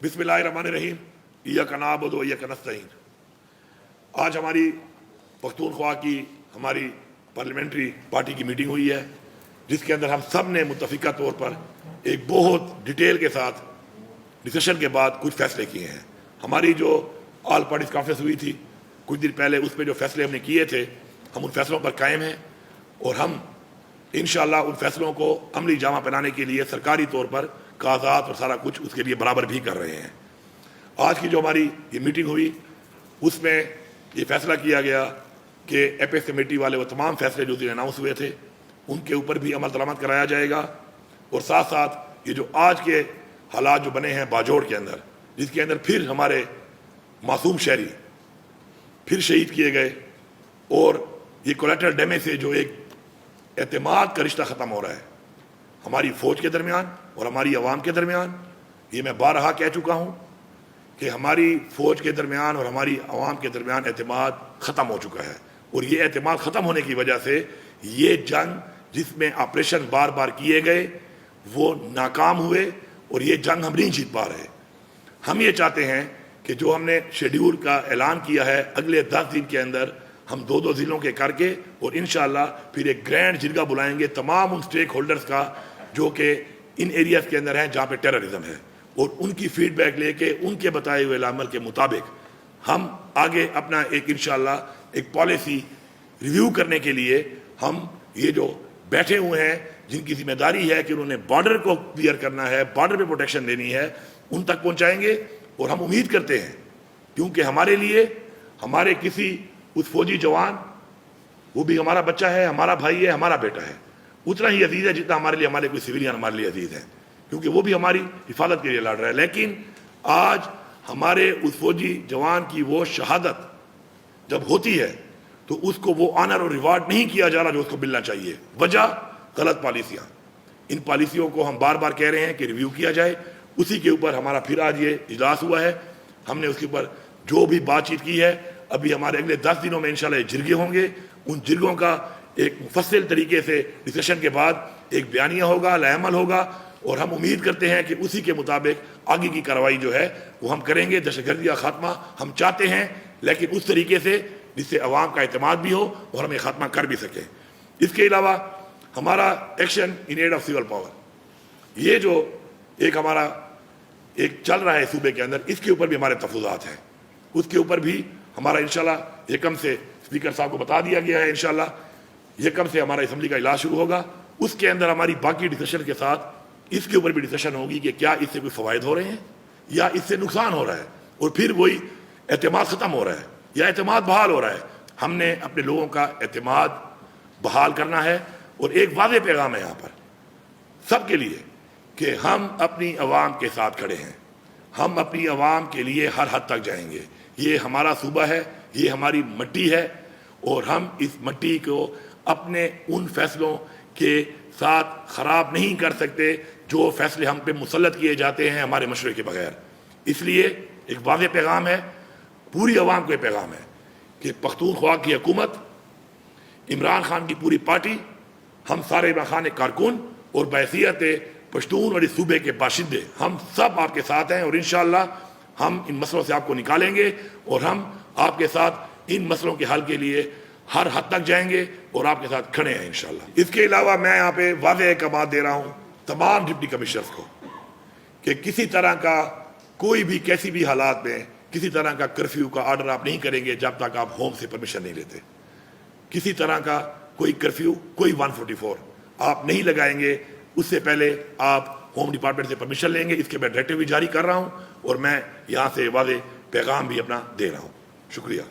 بسم اللہ الرحمن الرحیم ایاک نعبد و ایاک نستعین۔ آج ہماری پختونخوا کی ہماری پارلیمنٹری پارٹی کی میٹنگ ہوئی ہے، جس کے اندر ہم سب نے متفقہ طور پر ایک بہت ڈیٹیل کے ساتھ ڈسکشن کے بعد کچھ فیصلے کیے ہیں۔ ہماری جو آل پارٹیز کانفرنس ہوئی تھی کچھ دن پہلے، اس میں جو فیصلے ہم نے کیے تھے ہم ان فیصلوں پر قائم ہیں، اور ہم انشاءاللہ ان فیصلوں کو عملی جامہ پہنانے کے لیے سرکاری طور پر کاغذات اور سارا کچھ اس کے لیے برابر بھی کر رہے ہیں۔ آج کی جو ہماری یہ میٹنگ ہوئی اس میں یہ فیصلہ کیا گیا کہ ایپیکس کمیٹی والے وہ تمام فیصلے جو اناؤنس ہوئے تھے ان کے اوپر بھی عمل درآمد کرایا جائے گا، اور ساتھ ساتھ یہ جو آج کے حالات جو بنے ہیں باجوڑ کے اندر، جس کے اندر پھر ہمارے معصوم شہری پھر شہید کیے گئے، اور یہ کولیٹرل ڈیمیج سے جو ایک اعتماد کا رشتہ ختم ہو رہا ہے ہماری فوج کے درمیان اور ہماری عوام کے درمیان۔ یہ میں بارہا کہہ چکا ہوں کہ ہماری فوج کے درمیان اور ہماری عوام کے درمیان اعتماد ختم ہو چکا ہے، اور یہ اعتماد ختم ہونے کی وجہ سے یہ جنگ جس میں آپریشن بار بار کیے گئے وہ ناکام ہوئے، اور یہ جنگ ہم نہیں جیت پا رہے۔ ہم یہ چاہتے ہیں کہ جو ہم نے شیڈیول کا اعلان کیا ہے اگلے 10 دن کے اندر ہم 2 ضلعوں کے کر کے، اور انشاءاللہ پھر ایک گرینڈ جرگہ بلائیں گے تمام ان سٹیک ہولڈرز کا جو کہ ان ایریاز کے اندر ہیں جہاں پہ ٹیررزم ہے، اور ان کی فیڈ بیک لے کے ان کے بتائے ہوئے عمل کے مطابق ہم آگے اپنا ایک انشاءاللہ ایک پالیسی ریویو کرنے کے لیے ہم یہ جو بیٹھے ہوئے ہیں جن کی ذمہ داری ہے کہ انہوں نے بارڈر کو کلیئر کرنا ہے، بارڈر پہ پروٹیکشن دینی ہے، ان تک پہنچائیں گے۔ اور ہم امید کرتے ہیں کیونکہ ہمارے لیے ہمارے کسی اس فوجی جوان، وہ بھی ہمارا بچہ ہے، ہمارا بھائی ہے، ہمارا بیٹا ہے، اتنا ہی عزیز ہے جتنا ہمارے لیے ہمارے کوئی سویلین ہمارے لیے عزیز ہے، کیونکہ وہ بھی ہماری حفاظت کے لیے لڑ رہا ہے۔ لیکن آج ہمارے اس فوجی جوان کی وہ شہادت جب ہوتی ہے تو اس کو وہ آنر اور ریوارڈ نہیں کیا جا رہا جو اس کو ملنا چاہیے۔ وجہ غلط پالیسیاں، ان پالیسیوں کو ہم بار بار کہہ رہے ہیں کہ ریویو کیا جائے۔ اسی کے اوپر ہمارا پھر آج یہ اجلاس ہوا ہے، ہم نے اس کے اوپر جو بھی بات چیت کی ہے، ابھی ہمارے اگلے 10 دنوں میں انشاءاللہ یہ جرگے ہوں گے، ان جرگوں کا ایک مفصل طریقے سے ڈسکشن کے بعد ایک بیانیہ ہوگا، لائحہ عمل ہوگا، اور ہم امید کرتے ہیں کہ اسی کے مطابق آگے کی کارروائی جو ہے وہ ہم کریں گے۔ دہشت گردی کا خاتمہ ہم چاہتے ہیں، لیکن اس طریقے سے جس سے عوام کا اعتماد بھی ہو اور ہم یہ خاتمہ کر بھی سکیں۔ اس کے علاوہ ہمارا action in aid of civil power, یہ جو ایک ہمارا ایک چل رہا ہے صوبے کے اندر، اس کے اوپر بھی ہمارے تفصیلات ہیں، اس کے اوپر بھی ہمارا انشاءاللہ یکم سے اسپیکر صاحب کو بتا دیا گیا ہے، انشاءاللہ یکم سے ہمارا اسمبلی کا اجلاس شروع ہوگا۔ اس کے اندر ہماری باقی ڈسکشن کے ساتھ اس کے اوپر بھی ڈسکشن ہوگی کہ کیا اس سے کوئی فوائد ہو رہے ہیں یا اس سے نقصان ہو رہا ہے، اور پھر وہی اعتماد ختم ہو رہا ہے یا اعتماد بحال ہو رہا ہے۔ ہم نے اپنے لوگوں کا اعتماد بحال کرنا ہے، اور ایک واضح پیغام ہے یہاں پر سب کے لیے کہ ہم اپنی عوام کے ساتھ کھڑے ہیں، ہم اپنی عوام کے لیے ہر حد تک جائیں گے۔ یہ ہمارا صوبہ ہے، یہ ہماری مٹی ہے، اور ہم اس مٹی کو اپنے ان فیصلوں کے ساتھ خراب نہیں کر سکتے جو فیصلے ہم پہ مسلط کیے جاتے ہیں ہمارے مشورے کے بغیر۔ اس لیے ایک واضح پیغام ہے، پوری عوام کو یہ پیغام ہے کہ پختونخوا کی حکومت، عمران خان کی پوری پارٹی، ہم سارے عمران خان کارکن اور بحیثیت پشتون اور اس صوبے کے باشندے ہم سب آپ کے ساتھ ہیں، اور انشاءاللہ ہم ان مسئلوں سے آپ کو نکالیں گے، اور ہم آپ کے ساتھ ان مسئلوں کے حل کے لیے ہر حد تک جائیں گے اور آپ کے ساتھ کھڑے ہیں انشاءاللہ۔ اس کے علاوہ میں یہاں پہ واضح ایک بات دے رہا ہوں تمام ڈپٹی کمشنرز کو کہ کسی طرح کا کوئی بھی کیسی بھی حالات میں کسی طرح کا کرفیو کا آرڈر آپ نہیں کریں گے جب تک آپ ہوم سے پرمیشن نہیں لیتے۔ کسی طرح کا کوئی کرفیو، کوئی 144 آپ نہیں لگائیں گے، اس سے پہلے آپ ہوم ڈپارٹمنٹ سے پرمیشن لیں گے۔ اس کے میں ڈائریکٹیو بھی جاری کر رہا ہوں، اور میں یہاں سے واضح پیغام بھی اپنا دے رہا ہوں۔ شکریہ۔